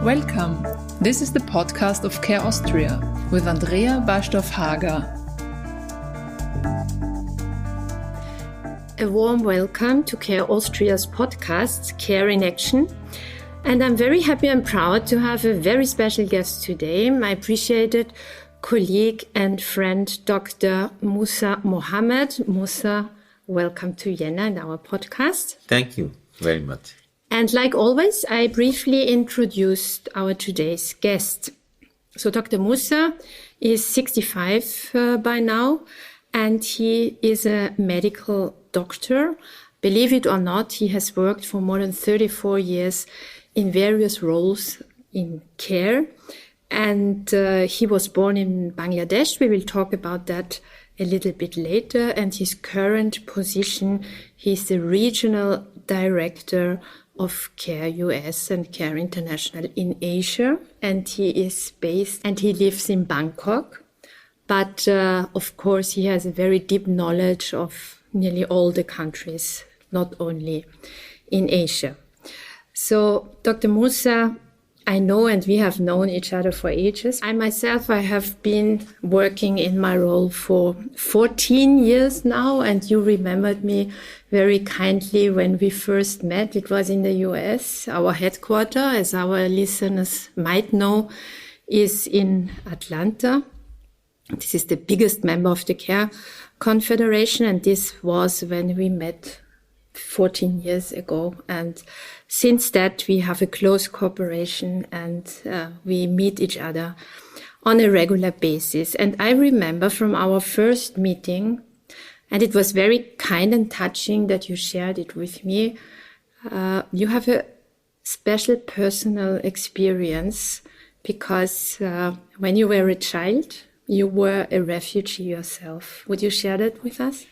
Welcome. This is the podcast of Care Austria with Andrea Bastorf-Hager. A warm welcome to Care Austria's podcast, Care in Action. And I'm very happy and proud to have a very special guest today, my appreciated colleague and friend, Dr. Musa Mohammed. Musa, welcome to Vienna and our podcast. Thank you very much. And like always, I briefly introduced our today's guest. So Dr. Musa is 65 by now, and he is a medical doctor. Believe it or not, he has worked for more than 34 years in various roles in care. And he was born in Bangladesh. We will talk about that a little bit later. And his current position, he's the regional director of Care US and Care International in Asia. And he is based and he lives in Bangkok. But of course, he has a very deep knowledge of nearly all the countries, not only in Asia. So, Dr. Musa, I know and we have known each other for ages. I have been working in my role for 14 years now, and you remembered me very kindly when we first met. It was in the US. Our headquarters, as our listeners might know, is in Atlanta. This is the biggest member of the Care Confederation, and this was when we met 14 years ago. And since that, we have a close cooperation and we meet each other on a regular basis. And I remember from our first meeting, and it was very kind and touching that you shared it with me, you have a special personal experience because when you were a child, you were a refugee yourself. Would you share that with us?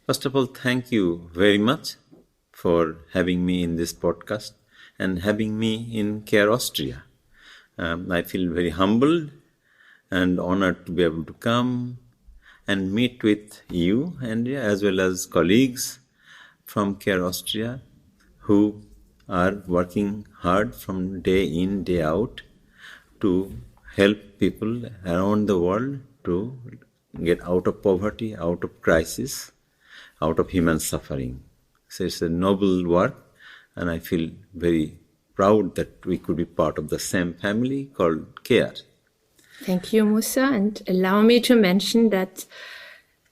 First of all, thank you very much for having me in this podcast and having me in Care Austria. I feel very humbled and honored to be able to come and meet with you, Andrea, as well as colleagues from Care Austria who are working hard from day in, day out to help people around the world to get out of poverty, out of crisis, out of human suffering. So it's a noble work, and I feel very proud that we could be part of the same family called Care. Thank you, Musa. And allow me to mention that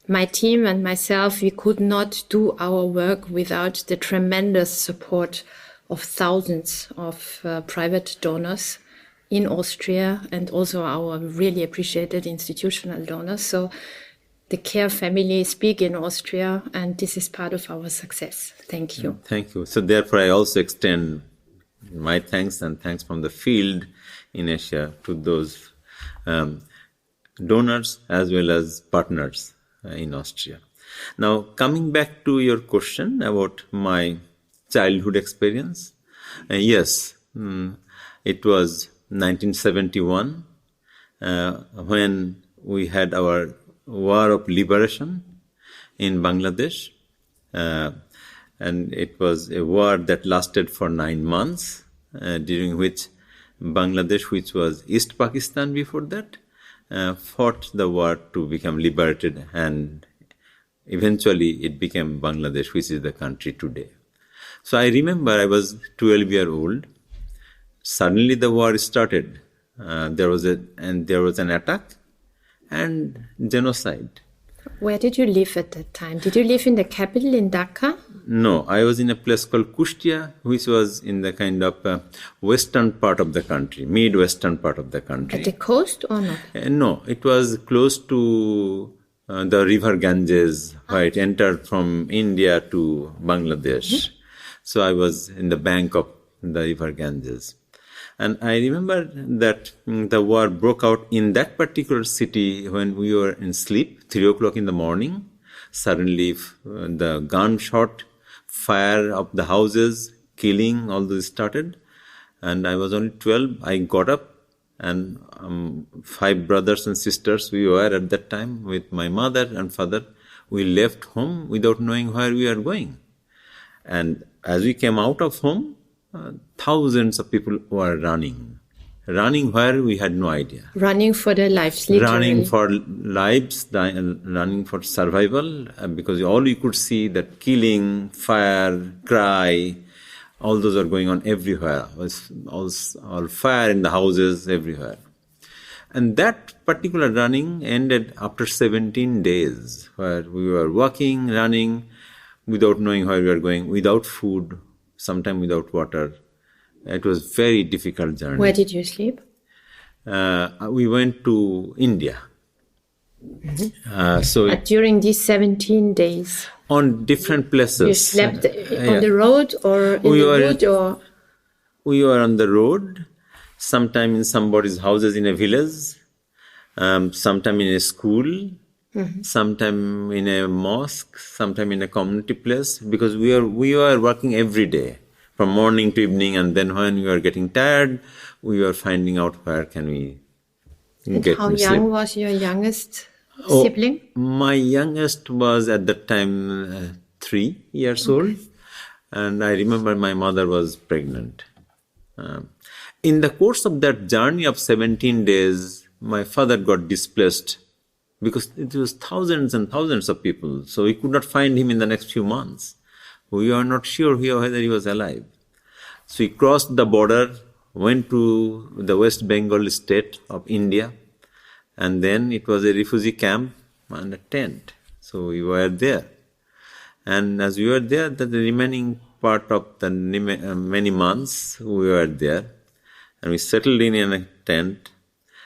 my team and myself, we could not do our work without the tremendous support of thousands of private donors in Austria and also our really appreciated institutional donors. So the Care family is big in Austria, and this is part of our success. Thank you. Thank you. So therefore, I also extend my thanks and thanks from the field in Asia to those donors as well as partners in Austria. Now, coming back to your question about my childhood experience, yes, it was 1971 when we had our War of Liberation in Bangladesh, and it was a war that lasted for 9 months, during which Bangladesh, which was East Pakistan before that, fought the war to become liberated, and eventually it became Bangladesh, which is the country today. So I remember I was 12 years old. Suddenly the war started. There was an attack and genocide. Where did you live at that time? Did you live in the capital in Dhaka? No, I was in a place called Kushtia, which was in the kind of western part of the country, mid-western part of the country. At the coast or not? No, it was close to the river Ganges, where it entered from India to Bangladesh. Mm-hmm. So I was in the bank of the river Ganges. And I remember that the war broke out in that particular city when we were in sleep, 3 o'clock in the morning. Suddenly the gunshot, fire of the houses, killing, all this started. And I was only 12. I got up, and 5 brothers and sisters we were at that time with my mother and father. We left home without knowing where we are going. And as we came out of home, thousands of people were running. running where, we had no idea. Running for their lives, literally. Running for lives, running for survival, because all you could see that killing, fire, cry, all those are going on everywhere. All fire in the houses, everywhere. And that particular running ended after 17 days, where we were walking, running, without knowing where we were going, without food, sometimes without water. It was a very difficult journey. Where did you sleep? We went to India. Mm-hmm. During these 17 days? On different places. You slept on the road or in the wood? Or? We were on the road, sometime in somebody's houses in a village, sometime in a school, mm-hmm. sometime in a mosque, sometime in a community place, because we were working every day, from morning to evening, and then when we were getting tired, we were finding out where can we get how sleep. Young was your youngest sibling? My youngest was at that time 3 years old, and I remember my mother was pregnant. In the course of that journey of 17 days, my father got displaced because it was thousands and thousands of people. So we could not find him in the next few months. We were not sure whether he was alive. So he crossed the border, went to the West Bengal state of India, and then it was a refugee camp and a tent. So we were there. And as we were there, the remaining part of the many months, we were there. And we settled in a tent.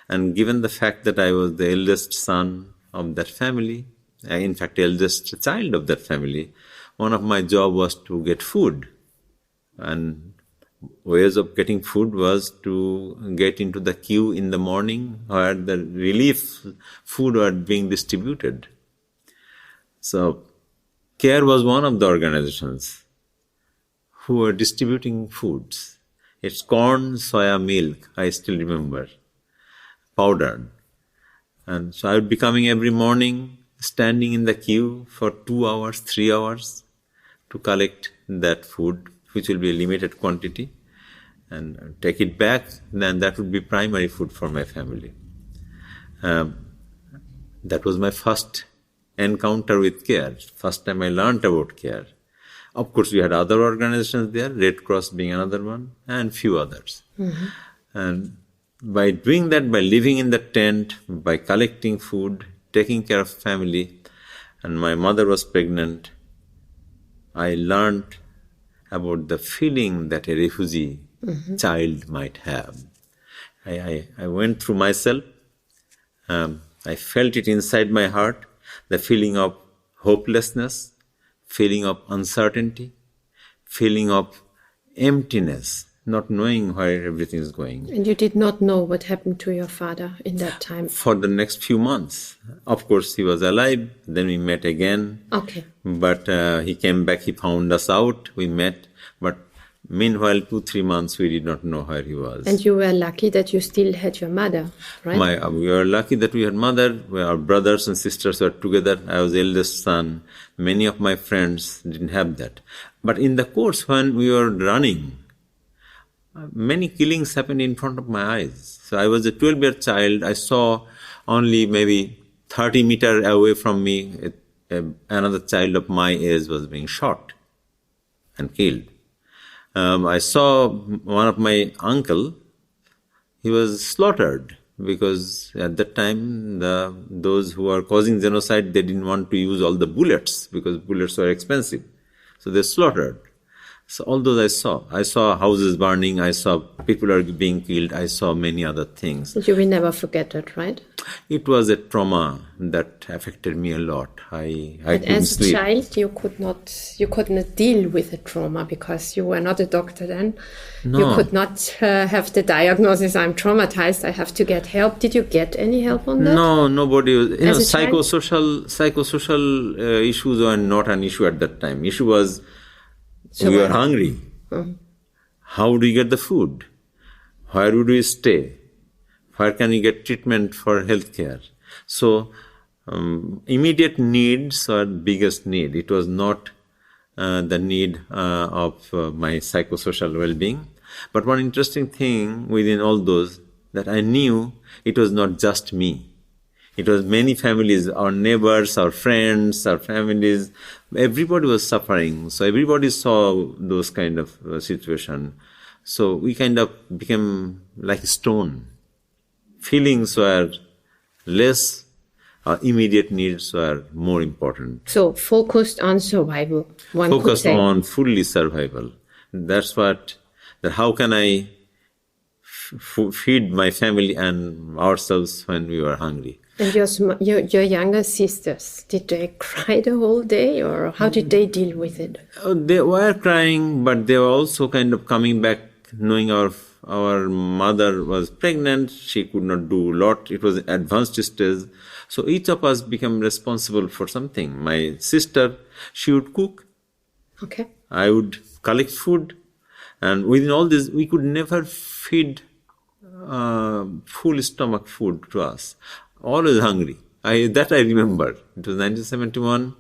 And given the fact that I was the eldest son of that family, in fact, eldest child of that family, one of my job was to get food. And ways of getting food was to get into the queue in the morning where the relief food were being distributed. So, CARE was one of the organizations who were distributing foods. It's corn, soya milk, I still remember, powdered. And so I would be coming every morning, standing in the queue for 2 hours, 3 hours to collect that food, which will be a limited quantity, and take it back. Then that would be primary food for my family. That was my first encounter with CARE. First time I learned about CARE. Of course, we had other organizations there, Red Cross being another one, and few others. Mm-hmm. And by doing that, by living in the tent, by collecting food, taking care of family, and my mother was pregnant, I learned about the feeling that a refugee mm-hmm. child might have. I went through myself. I felt it inside my heart, the feeling of hopelessness, feeling of uncertainty, feeling of emptiness, not knowing where everything is going. And you did not know what happened to your father in that time? For the next few months. Of course, he was alive. Then we met again. Okay. But he came back, he found us out, we met. But meanwhile, 2-3 months, we did not know where he was. And you were lucky that you still had your mother, right? We were lucky that we had mother. Our brothers and sisters were together. I was the eldest son. Many of my friends didn't have that. But in the course, when we were running, many killings happened in front of my eyes. So I was a 12-year child. I saw only maybe 30 meters away from me, another child of my age was being shot and killed. I saw one of my uncle, he was slaughtered because at that time those who were causing genocide, they didn't want to use all the bullets because bullets were expensive. So they slaughtered. So all those I saw houses burning, I saw people are being killed, I saw many other things. You will never forget it, right? It was a trauma that affected me a lot. I couldn't as sleep. A child, you could not deal with the trauma because you were not a doctor then. No. You could not have the diagnosis, I'm traumatized, I have to get help. Did you get any help on that? No, nobody was. Psychosocial issues were not an issue at that time. Issue was we were hungry. Mm-hmm. How do you get the food? Where would we stay? Where can you get treatment for healthcare? So, immediate needs are the biggest need. It was not the need of my psychosocial well-being. But one interesting thing within all those, that I knew it was not just me. It was many families, our neighbors, our friends, our families. Everybody was suffering. So everybody saw those kind of situation. So we kind of became like a stone. Feelings were less, our immediate needs were more important. So focused on survival, one could Focused say. on fully survival. That's what, that how can I feed my family and ourselves when we were hungry. And your younger sisters, did they cry the whole day, or how did they deal with it? They were crying, but they were also kind of coming back, knowing our mother was pregnant. She could not do a lot. It was advanced stage. So each of us became responsible for something. My sister, she would cook. Okay. I would collect food. And within all this, we could never feed full stomach food to us. Always hungry. That I remember. It was 1971.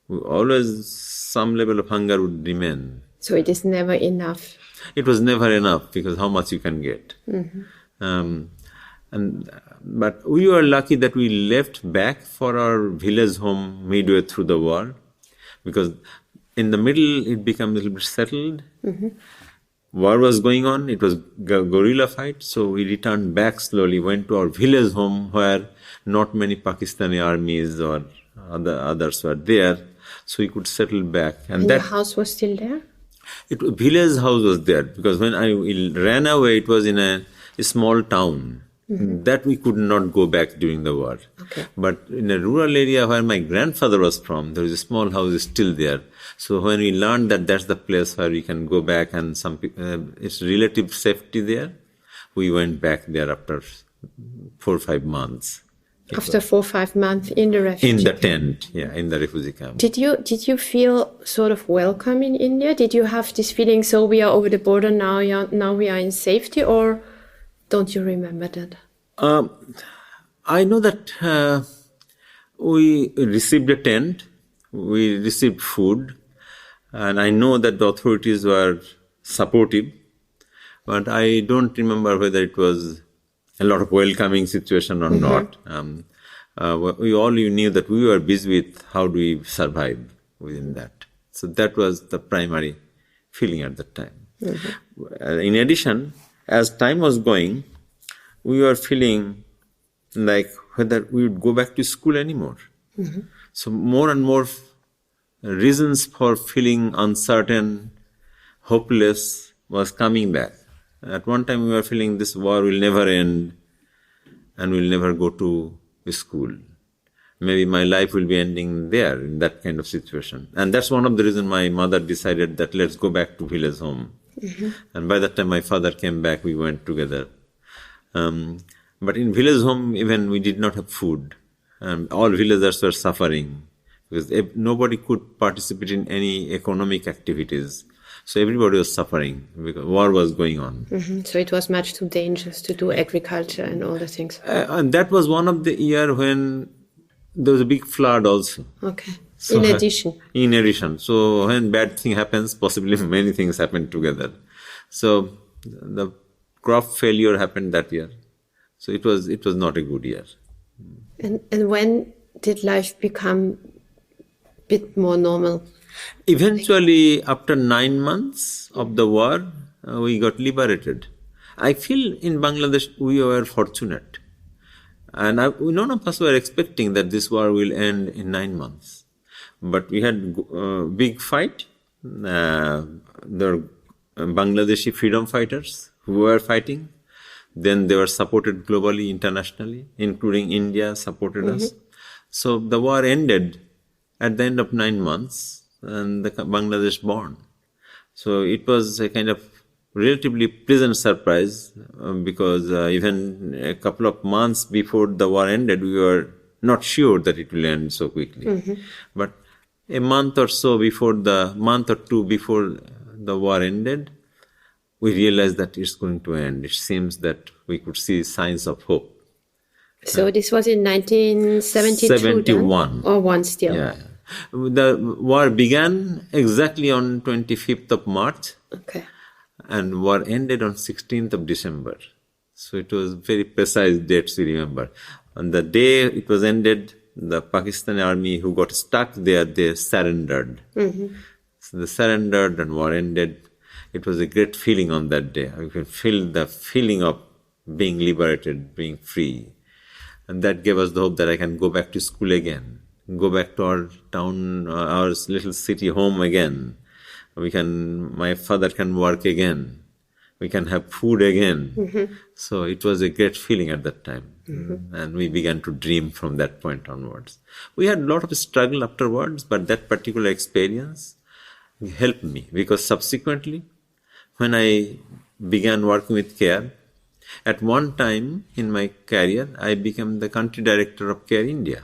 Always some level of hunger would remain. So it is never enough. It was never enough because how much you can get. But we were lucky that we left back for our village home midway through the war, because in the middle it became a little bit settled. War was going on, it was guerrilla fight, so we returned back slowly, went to our village home where not many Pakistani armies or others were there, so we could settle back. And the house was still there? Village house was there, because when I ran away, it was in a small town. That we could not go back during the war. Okay. But in a rural area where my grandfather was from, there is a small house still there. So when we learned that that's the place where we can go back and it's relative safety there, we went back there after 4 or 5 months. After 4 or 5 months in the refugee In the camp. tent, yeah, in the refugee camp. Did you feel sort of welcome in India? Did you have this feeling, so we are over the border now, now we are in safety, or don't you remember that? I know that we received a tent, we received food, and I know that the authorities were supportive, but I don't remember whether it was a lot of welcoming situation or not. We all knew that we were busy with how do we survive within that. So that was the primary feeling at that time. In addition, as time was going, we were feeling like whether we would go back to school anymore. So more and more reasons for feeling uncertain, hopeless was coming back. At one time we were feeling this war will never end and we'll never go to school. Maybe my life will be ending there in that kind of situation. And that's one of the reasons my mother decided that let's go back to village home. And by that time my father came back, we went together. But in village home, even we did not have food. All villagers were suffering because nobody could participate in any economic activities. So everybody was suffering because war was going on. So it was much too dangerous to do agriculture and all the things. And that was one of the year when there was a big flood also. Okay. So, in addition. So when bad thing happens, possibly many things happen together. So the crop failure happened that year. So it was not a good year. And when did life become a bit more normal? Eventually, after 9 months of the war, we got liberated. I feel in Bangladesh we were fortunate. And none of us were expecting that this war will end in 9 months. But we had a big fight. There were Bangladeshi freedom fighters who were fighting. Then they were supported globally, internationally, including India supported us. So the war ended at the end of 9 months and the Bangladesh born. So it was a kind of relatively pleasant surprise because even a couple of months before the war ended, we were not sure that it will end so quickly. But a month or two before the war ended, we realized that it's going to end. It seems that we could see signs of hope. So this was in 1972 71. Or one still? Yeah. The war began exactly on 25th of March. Okay. And war ended on 16th of December. So it was very precise dates we remember. On the day it was ended, the Pakistani army who got stuck there, they surrendered. So they surrendered and war ended. It was a great feeling on that day. I could feel the feeling of being liberated, being free. And that gave us the hope that I can go back to school again, go back to our town, our little city home again. My father can work again. We can have food again. So it was a great feeling at that time. And we began to dream from that point onwards. We had a lot of struggle afterwards, but that particular experience helped me because subsequently, when I began working with CARE, at one time in my career, I became the country director of CARE India,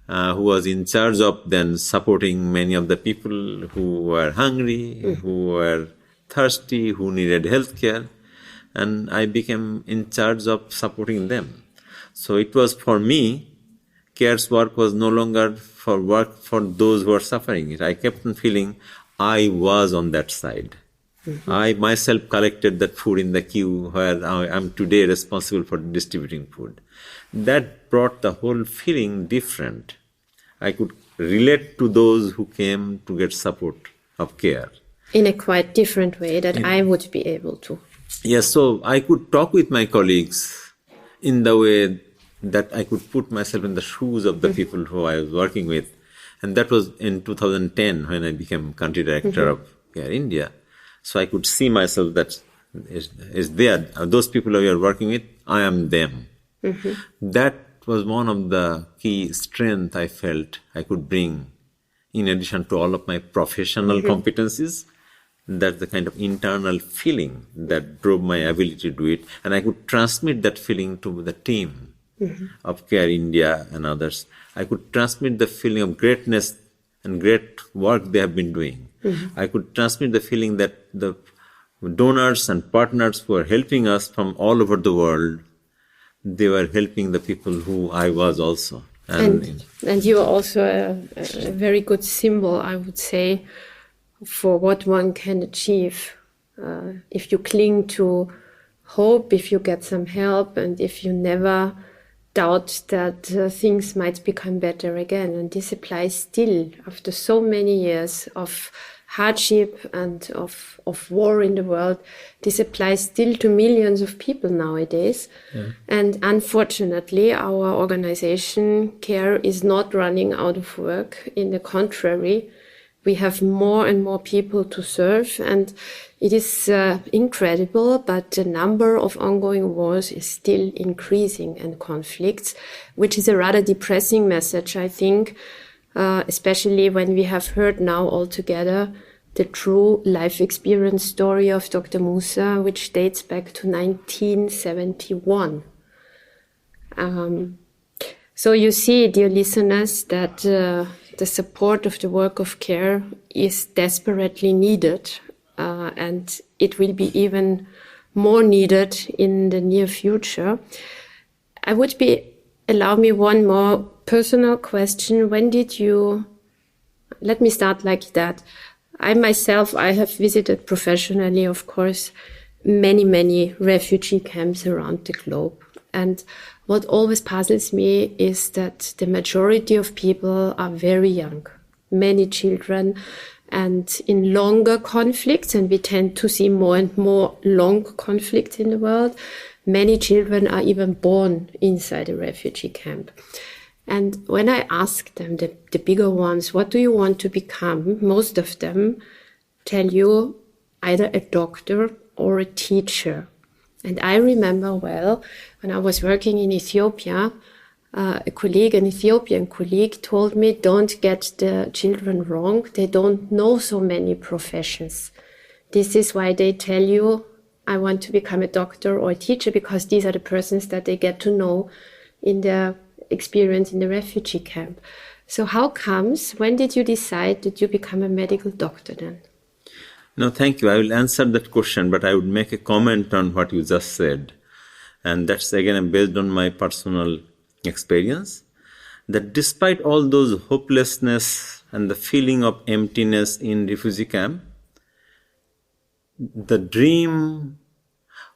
who was in charge of then supporting many of the people who were hungry, who were thirsty, who needed health care, and I became in charge of supporting them. So it was for me, CARE's work was no longer for work for those who are suffering. I kept on feeling I was on that side. I myself collected that food in the queue where I am today responsible for distributing food. That brought the whole feeling different. I could relate to those who came to get support of CARE. In a quite different way that I would be able to. Yes, so I could talk with my colleagues in the way that I could put myself in the shoes of the people who I was working with. And that was in 2010 when I became country director of CARE India. So I could see myself that is there. Those people who you are working with, I am them. That was one of the key strengths I felt I could bring in addition to all of my professional competencies. That's the kind of internal feeling that drove my ability to do it. And I could transmit that feeling to the team of CARE India and others. I could transmit the feeling of greatness and great work they have been doing. I could transmit the feeling that the donors and partners who are helping us from all over the world, they were helping the people who I was also. And you are also a very good symbol, I would say, for what one can achieve. If you cling to hope, if you get some help, and if you never doubt that things might become better again. And this applies still after so many years of hardship and of war in the world. This applies still to millions of people nowadays. And unfortunately, our organization, CARE, is not running out of work. In the contrary, we have more and more people to serve, and it is incredible, but the number of ongoing wars is still increasing, and conflicts, which is a rather depressing message, I think, especially when we have heard now altogether the true life experience story of Dr. Musa, which dates back to 1971. So you see, dear listeners, that the support of the work of CARE is desperately needed, and it will be even more needed in the near future. Allow me one more personal question. Let me start like that. I have visited professionally, of course, many refugee camps around the globe. And what always puzzles me is that the majority of people are very young, many children, and in longer conflicts, and we tend to see more and more long conflicts in the world, many children are even born inside a refugee camp. And when I ask them, the bigger ones, what do you want to become? Most of them tell you either a doctor or a teacher. And I remember well, when I was working in Ethiopia, an Ethiopian colleague told me, don't get the children wrong. They don't know so many professions. This is why they tell you, I want to become a doctor or a teacher, because these are the persons that they get to know in their experience in the refugee camp. So when did you decide that you become a medical doctor then? No, thank you. I will answer that question, but I would make a comment on what you just said. And that's again based on my personal experience, that despite all those hopelessness and the feeling of emptiness in refugee camp, the dream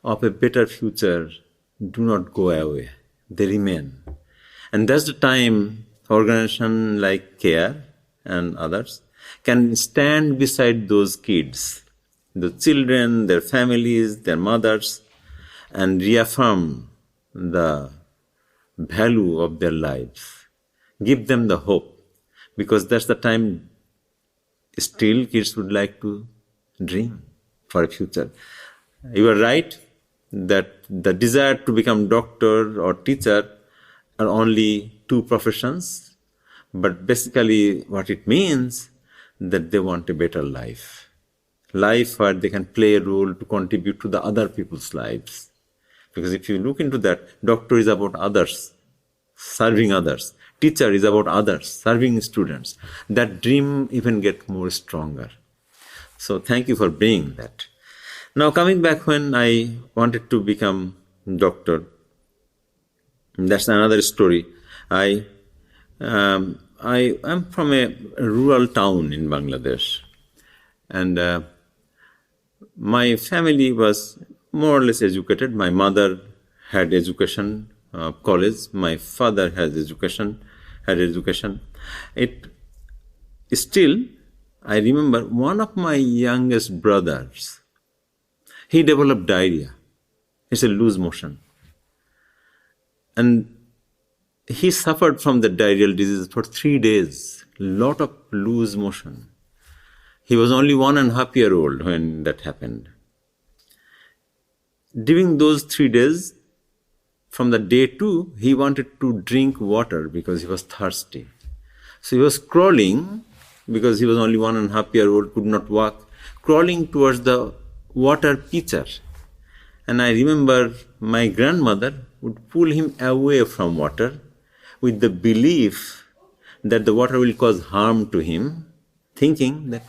of a better future do not go away. They remain. And that's the time organizations like CARE and others can stand beside those kids, the children, their families, their mothers, and reaffirm the value of their lives. Give them the hope, because that's the time still kids would like to dream for a future. You are right that the desire to become doctor or teacher are only two professions, but basically what it means that they want a better life where they can play a role to contribute to the other people's lives. Because if you look into that, doctor is about others, serving others. Teacher is about others, serving students. That dream even gets more stronger. So thank you for bringing that. Now coming back when I wanted to become doctor, that's another story. I am from a rural town in Bangladesh, and my family was more or less educated. My mother had education, college. My father had education. It still, I remember one of my youngest brothers, he developed diarrhea. It's a loose motion. And he suffered from the diarrheal disease for 3 days, lot of loose motion. He was only 1.5 years old when that happened. During those 3 days, from the day 2, he wanted to drink water because he was thirsty. So he was crawling, because he was only 1.5 years old, could not walk, crawling towards the water pitcher. And I remember my grandmother would pull him away from water with the belief that the water will cause harm to him, thinking that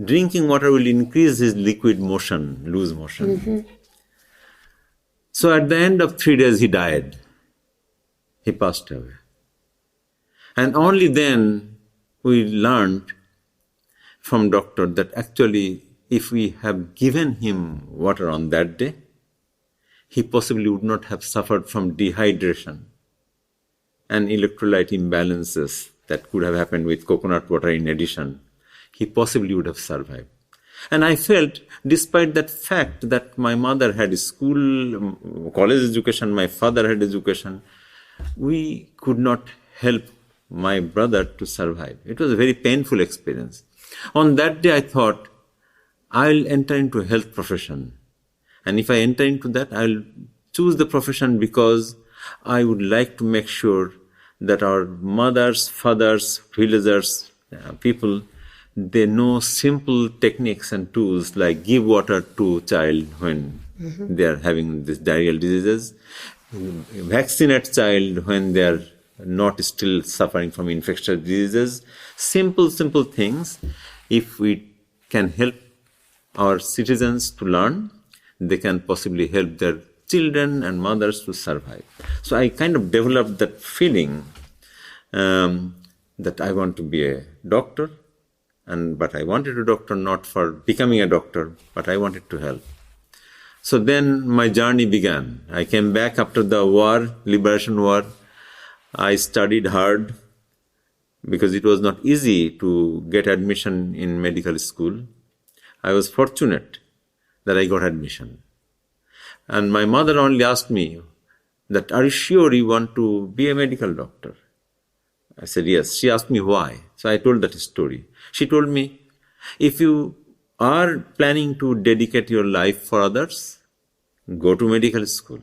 drinking water will increase his liquid motion, loose motion. Mm-hmm. So at the end of 3 days, he died. He passed away. And only then we learned from doctor that actually if we have given him water on that day, he possibly would not have suffered from dehydration and electrolyte imbalances that could have happened with coconut water in addition. He possibly would have survived. And I felt, despite that fact that my mother had school, college education, my father had education, we could not help my brother to survive. It was a very painful experience. On that day, I thought, I'll enter into a health profession. And if I enter into that, I'll choose the profession because I would like to make sure that our mothers, fathers, villagers, people, they know simple techniques and tools like give water to child when they are having these diarrheal diseases, vaccinate child when they are not still suffering from infectious diseases. Simple things. If we can help our citizens to learn, they can possibly help their children and mothers to survive. So I kind of developed that feeling that I want to be a doctor, but I wanted a doctor not for becoming a doctor, but I wanted to help. So then my journey began. I came back after the war, liberation war. I studied hard because it was not easy to get admission in medical school. I was fortunate that I got admission. And my mother only asked me that, are you sure you want to be a medical doctor? I said, yes. She asked me why. So I told that story. She told me, if you are planning to dedicate your life for others, go to medical school.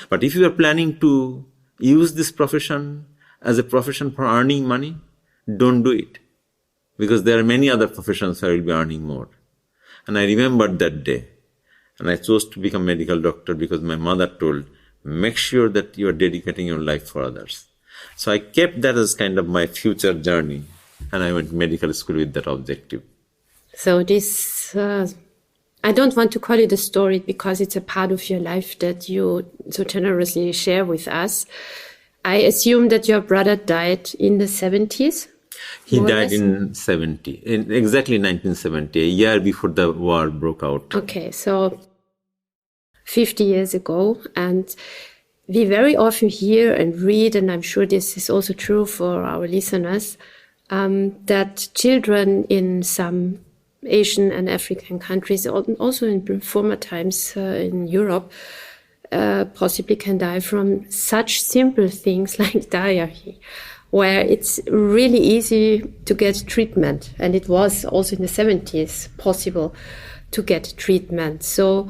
But if you are planning to use this profession as a profession for earning money, don't do it. Because there are many other professions where I will be earning more. And I remembered that day. And I chose to become a medical doctor because my mother told, make sure that you are dedicating your life for others. So I kept that as kind of my future journey. And I went to medical school with that objective. So this, I don't want to call it a story because it's a part of your life that you so generously share with us. I assume that your brother died in the 70s? He died in exactly 1970, a year before the war broke out. Okay, so 50 years ago. And we very often hear and read, and I'm sure this is also true for our listeners, that children in some Asian and African countries, also in former times in Europe, possibly can die from such simple things like diarrhea, where it's really easy to get treatment. And it was also in the 70s possible to get treatment. So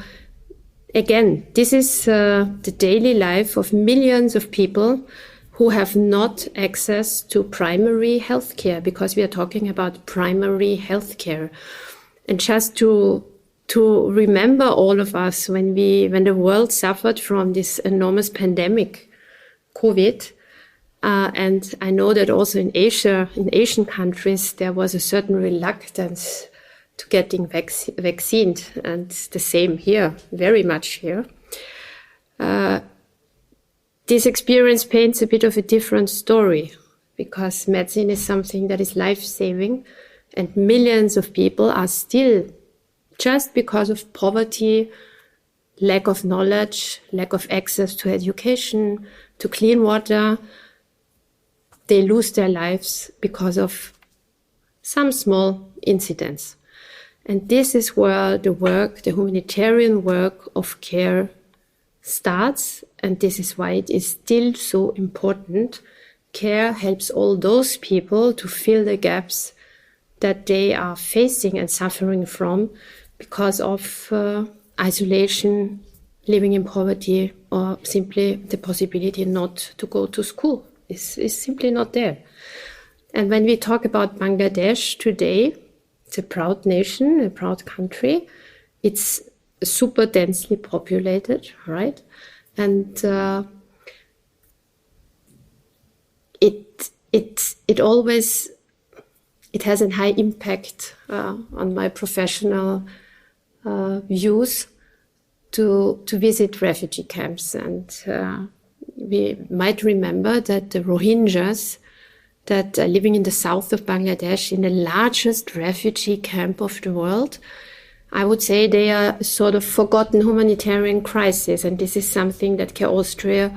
again, this is the daily life of millions of people who have not access to primary health care, because we are talking about primary health care. And just to remember all of us when the world suffered from this enormous pandemic, COVID, and I know that also in Asia, in Asian countries, there was a certain reluctance to getting vaccinated, and the same here, very much here. This experience paints a bit of a different story, because medicine is something that is life-saving, and millions of people are still, just because of poverty, lack of knowledge, lack of access to education, to clean water, they lose their lives because of some small incidents. And this is where the work, the humanitarian work of care starts, and this is why it is still so important. Care helps all those people to fill the gaps that they are facing and suffering from because of isolation, living in poverty, or simply the possibility not to go to school is simply not there. And when we talk about Bangladesh today, it's a proud nation, a proud country. It's super densely populated, right? And it always has a high impact on my professional views to visit refugee camps. And we might remember that the Rohingyas that are living in the south of Bangladesh, in the largest refugee camp of the world, I would say they are sort of forgotten humanitarian crisis. And this is something that Care Austria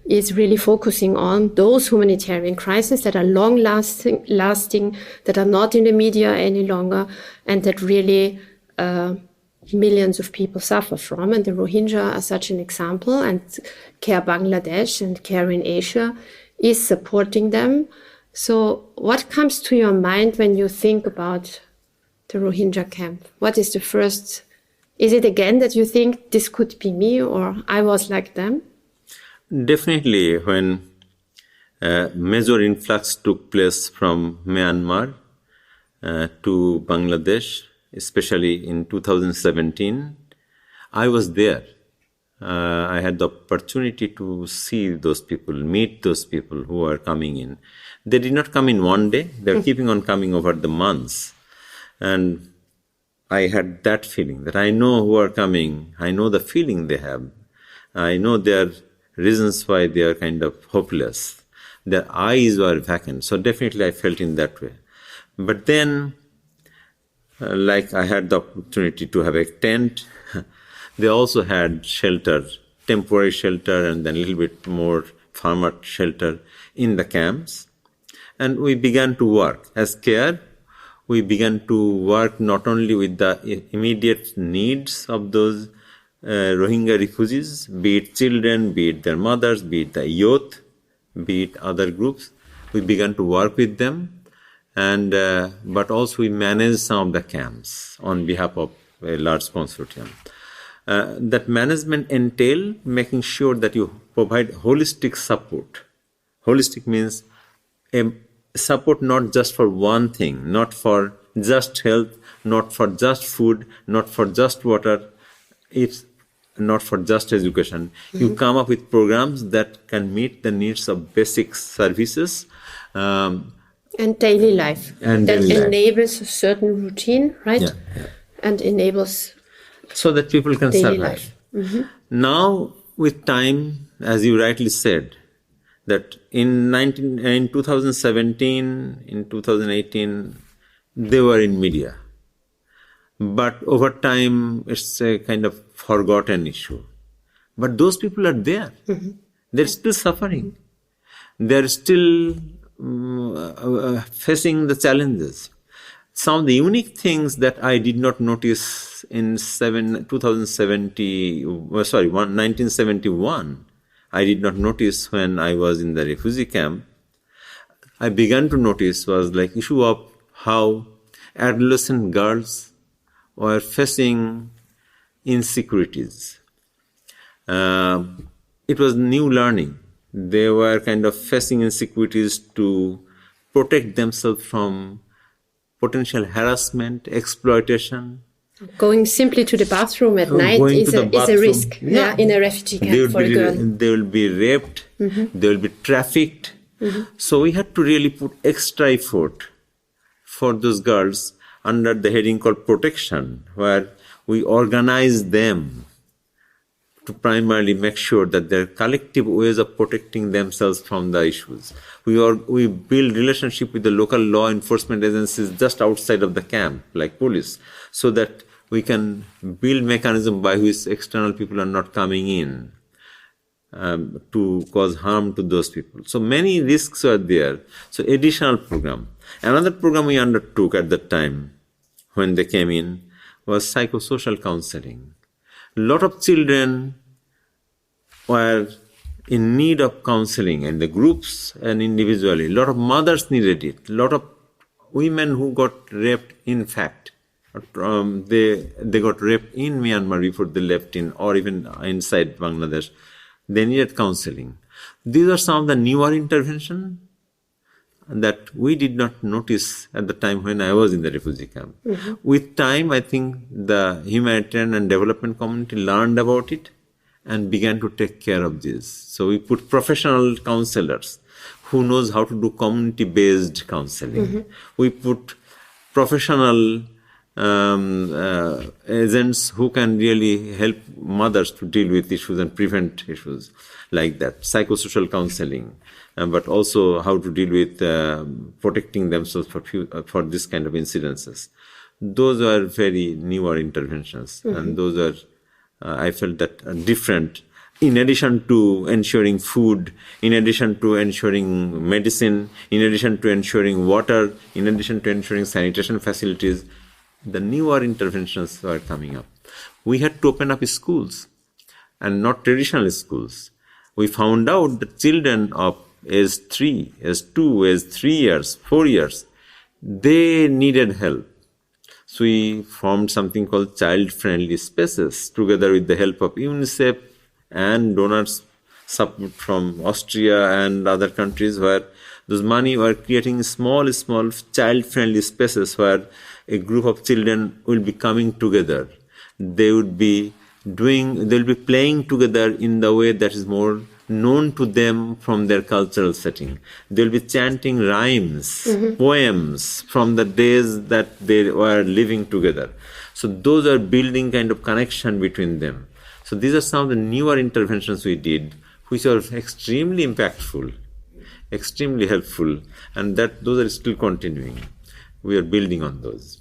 is really focusing on, those humanitarian crises that are long-lasting, that are not in the media any longer, and that really millions of people suffer from. And the Rohingya are such an example, and Care Bangladesh and Care in Asia is supporting them. So what comes to your mind when you think about the Rohingya camp? What is the first? Is it again that you think this could be me, or I was like them? Definitely, when major influx took place from Myanmar to Bangladesh, especially in 2017, I was there. I had the opportunity to see those people, meet those people who are coming in. They did not come in one day. They were keeping on coming over the months. And I had that feeling that I know who are coming. I know the feeling they have. I know their reasons why they are kind of hopeless. Their eyes were vacant. So definitely I felt in that way. But then, like I had the opportunity to have a tent, they also had shelter, temporary shelter, and then a little bit more farmer shelter in the camps. And we began to work. As Care, we began to work not only with the immediate needs of those Rohingya refugees, be it children, be it their mothers, be it the youth, be it other groups. We began to work with them, and but also we managed some of the camps on behalf of a large consortium. That management entailed making sure that you provide holistic support. Holistic means a support not just for one thing, not for just health, not for just food, not for just water, it's not for just education. Mm-hmm. You come up with programs that can meet the needs of basic services. And daily life. And that daily enables a certain routine, right? Yeah. And enables so that people can daily survive. Life. Mm-hmm. Now, with time, as you rightly said, that in 2017, in 2018, they were in media. But over time, it's a kind of forgotten issue. But those people are there. They're still suffering. They're still facing the challenges. Some of the unique things that I did not notice in 1971, I did not notice when I was in the refugee camp. I began to notice was like issue of how adolescent girls were facing insecurities. It was new learning. They were kind of facing insecurities to protect themselves from potential harassment, exploitation. Going simply to the bathroom at night is a risk in a refugee camp for a girl. They will be raped, they will be trafficked. So we had to really put extra effort for those girls under the heading called protection, where we organize them to primarily make sure that there are collective ways of protecting themselves from the issues. We build relationship with the local law enforcement agencies just outside of the camp, like police, so that we can build mechanism by which external people are not coming in to cause harm to those people. So many risks are there. So additional program. Another program we undertook at that time when they came in was psychosocial counseling. A lot of children were in need of counseling in the groups and individually. A lot of mothers needed it. A lot of women who got raped, in fact, they got raped in Myanmar before they left or even inside Bangladesh. They needed counseling. These are some of the newer interventions that we did not notice at the time when I was in the refugee camp. With time, I think the humanitarian and development community learned about it and began to take care of this. So we put professional counselors who knows how to do community-based counseling. We put professional agents who can really help mothers to deal with issues and prevent issues like that. Psychosocial counseling, but also how to deal with protecting themselves for this kind of incidences. Those are very newer interventions, and those are, I felt that are different. In addition to ensuring food, in addition to ensuring medicine, in addition to ensuring water, in addition to ensuring sanitation facilities, the newer interventions were coming up. We had to open up schools, and not traditional schools. We found out that children of age 3, age 2, age 3 years, 4 years, they needed help. So we formed something called child-friendly spaces together with the help of UNICEF and donors support from Austria and other countries, where those money were creating small child-friendly spaces where a group of children will be coming together. They will be playing together in the way that is more known to them from their cultural setting. They'll be chanting rhymes, poems from the days that they were living together. So those are building kind of connection between them. So these are some of the newer interventions we did, which are extremely impactful, extremely helpful, and those are still continuing. We are building on those.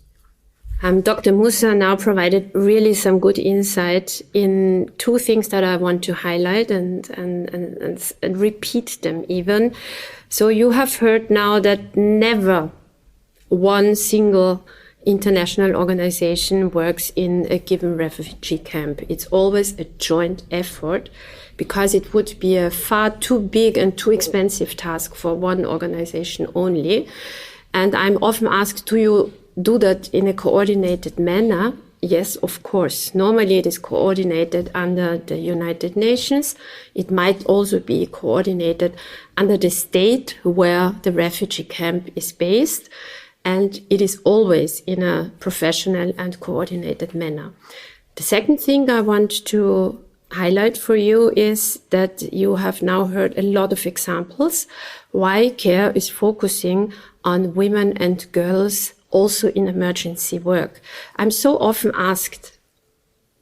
Dr. Musa now provided really some good insight in two things that I want to highlight and repeat them even. So you have heard now that never one single international organization works in a given refugee camp. It's always a joint effort, because it would be a far too big and too expensive task for one organization only. And I'm often asked, do you do that in a coordinated manner? Yes, of course. Normally it is coordinated under the United Nations. It might also be coordinated under the state where the refugee camp is based. And it is always in a professional and coordinated manner. The second thing I want to highlight for you is that you have now heard a lot of examples why CARE is focusing on women and girls also in emergency work. I'm so often asked,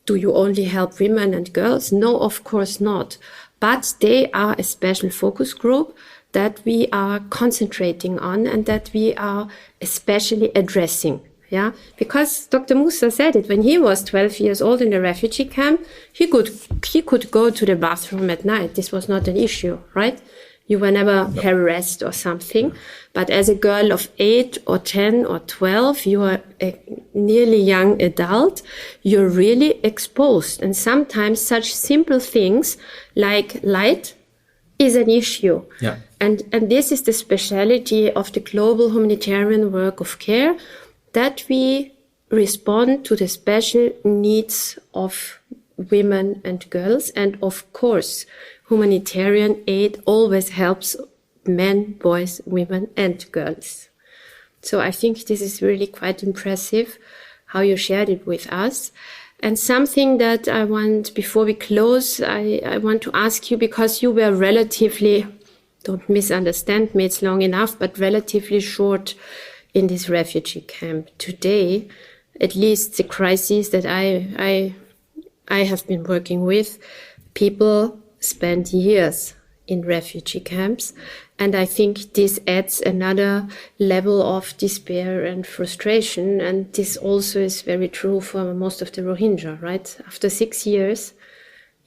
do you only help women and girls? No, of course not. But they are a special focus group that we are concentrating on and that we are especially addressing. Yeah, because Dr. Musa said it when he was 12 years old in the refugee camp, he could go to the bathroom at night. This was not an issue, right? You were never harassed or something. But as a girl of 8 or 10 or 12, you are a nearly young adult. You're really exposed. And sometimes such simple things like light is an issue. Yeah. And this is the speciality of the global humanitarian work of CARE, that we respond to the special needs of women and girls. And of course, humanitarian aid always helps men, boys, women, and girls. So I think this is really quite impressive how you shared it with us. And something that I want, before we close, I want to ask you, because you were relatively, don't misunderstand me, it's long enough, but relatively short in this refugee camp. Today, at least the crises that I have been working with, people spend years in refugee camps. And I think this adds another level of despair and frustration. And this also is very true for most of the Rohingya, right? After 6 years,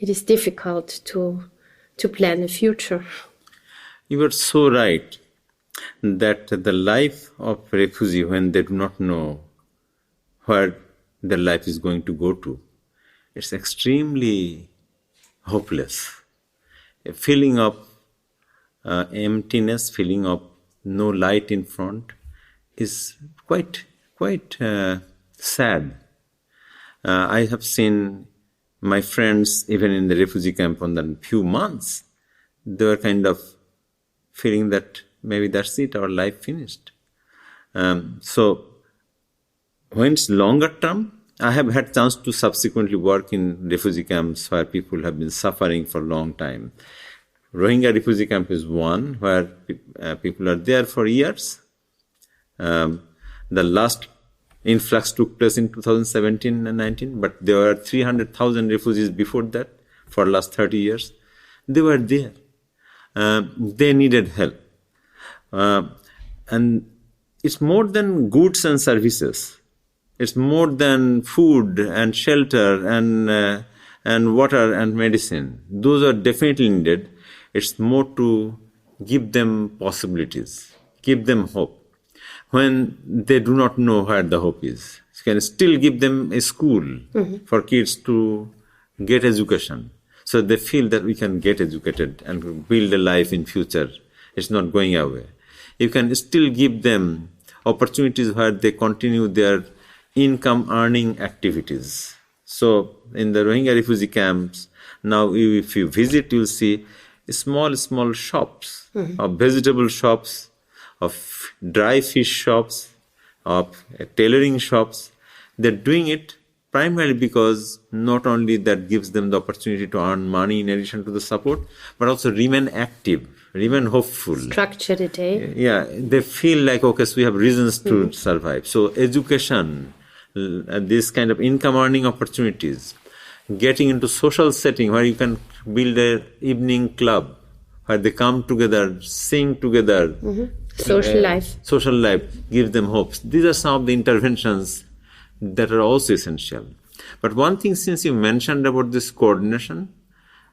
it is difficult to plan a future. You are so right that the life of refugee, when they do not know where their life is going to go to, it's extremely hopeless. A feeling of emptiness, feeling of no light in front is quite sad. I have seen my friends, even in the refugee camp, on the few months, they were kind of feeling that maybe that's it, our life finished. So when it's longer term, I have had chance to subsequently work in refugee camps where people have been suffering for a long time. Rohingya refugee camp is one where people are there for years. The last influx took place in 2017 and 19, but there were 300,000 refugees before that for the last 30 years. They were there. They needed help. And it's more than goods and services. It's more than food and shelter and water and medicine. Those are definitely needed. It's more to give them possibilities, give them hope. When they do not know where the hope is, you can still give them a school for kids to get education. So they feel that we can get educated and build a life in future. It's not going away. You can still give them opportunities where they continue their income earning activities. So in the Rohingya refugee camps, now if you visit, you'll see small shops, of vegetable shops, of dry fish shops, of tailoring shops. They're doing it primarily because not only that gives them the opportunity to earn money in addition to the support, but also remain active, remain hopeful. Structure the day. Yeah, they feel like, okay, so we have reasons to survive. So education, this kind of income earning opportunities, getting into social setting where you can build an evening club where they come together, sing together. Social life. Social life gives them hopes. These are some of the interventions that are also essential. But one thing, since you mentioned about this coordination,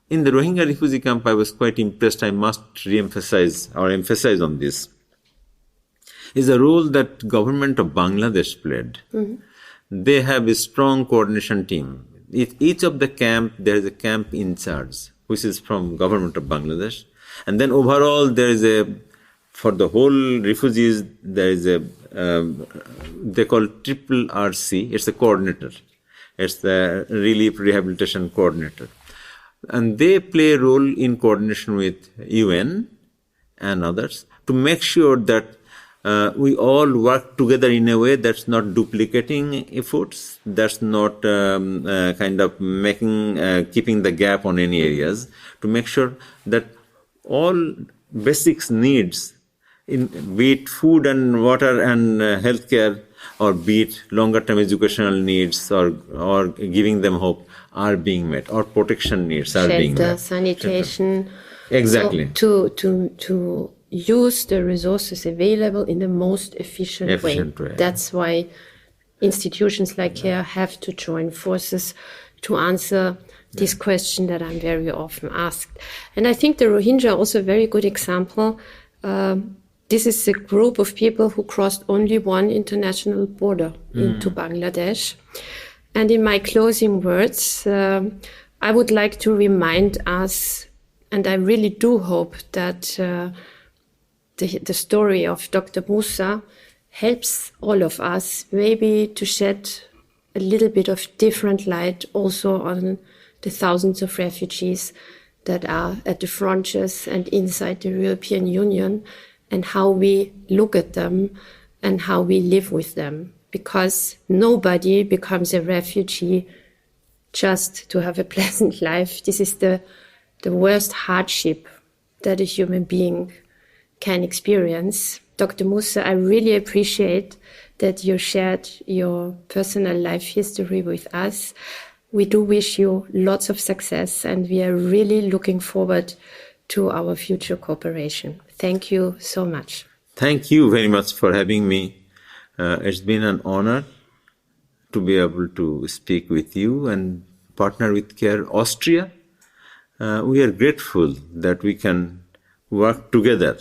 in the Rohingya refugee camp, I was quite impressed. I must re-emphasize or emphasize on this, is the role that government of Bangladesh played. They have a strong coordination team. Each of the camp, there is a camp in charge, which is from government of Bangladesh. And then overall, there is for the whole refugees, there is they call triple RC. It's a coordinator. It's the Relief Rehabilitation Coordinator. And they play a role in coordination with UN and others to make sure that we all work together in a way that's not duplicating efforts, that's not kind of keeping the gap on any areas, to make sure that all basics needs, be it food and water and healthcare, or be it longer-term educational needs or giving them hope, are being met, or protection needs are being met. Sanitation. Exactly. So to use the resources available in the most efficient way. That's why institutions like CARE have to join forces to answer this question that I'm very often asked. And I think the Rohingya are also a very good example. This is a group of people who crossed only one international border into Bangladesh. And in my closing words, I would like to remind us, and I really do hope that the story of Dr. Musa helps all of us maybe to shed a little bit of different light also on the thousands of refugees that are at the frontiers and inside the European Union, and how we look at them and how we live with them. Because nobody becomes a refugee just to have a pleasant life. This is the worst hardship that a human being can experience. Dr. Musa, I really appreciate that you shared your personal life history with us. We do wish you lots of success, and we are really looking forward to our future cooperation. Thank you so much. Thank you very much for having me. It's been an honor to be able to speak with you and partner with CARE Austria. We are grateful that we can work together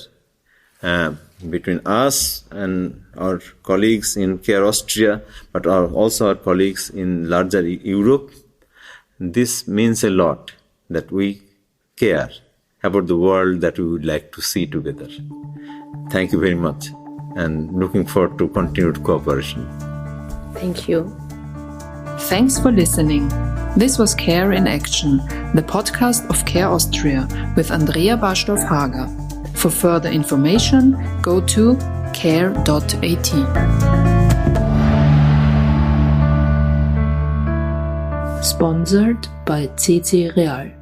between us and our colleagues in CARE Austria, but also our colleagues in larger Europe. This means a lot that we care about the world that we would like to see together. Thank you very much, and looking forward to continued cooperation. Thank you. Thanks for listening. This was CARE in Action, the podcast of CARE Austria with Andrea Barstorff-Hager. For further information, go to care.at. Sponsored by CC Real.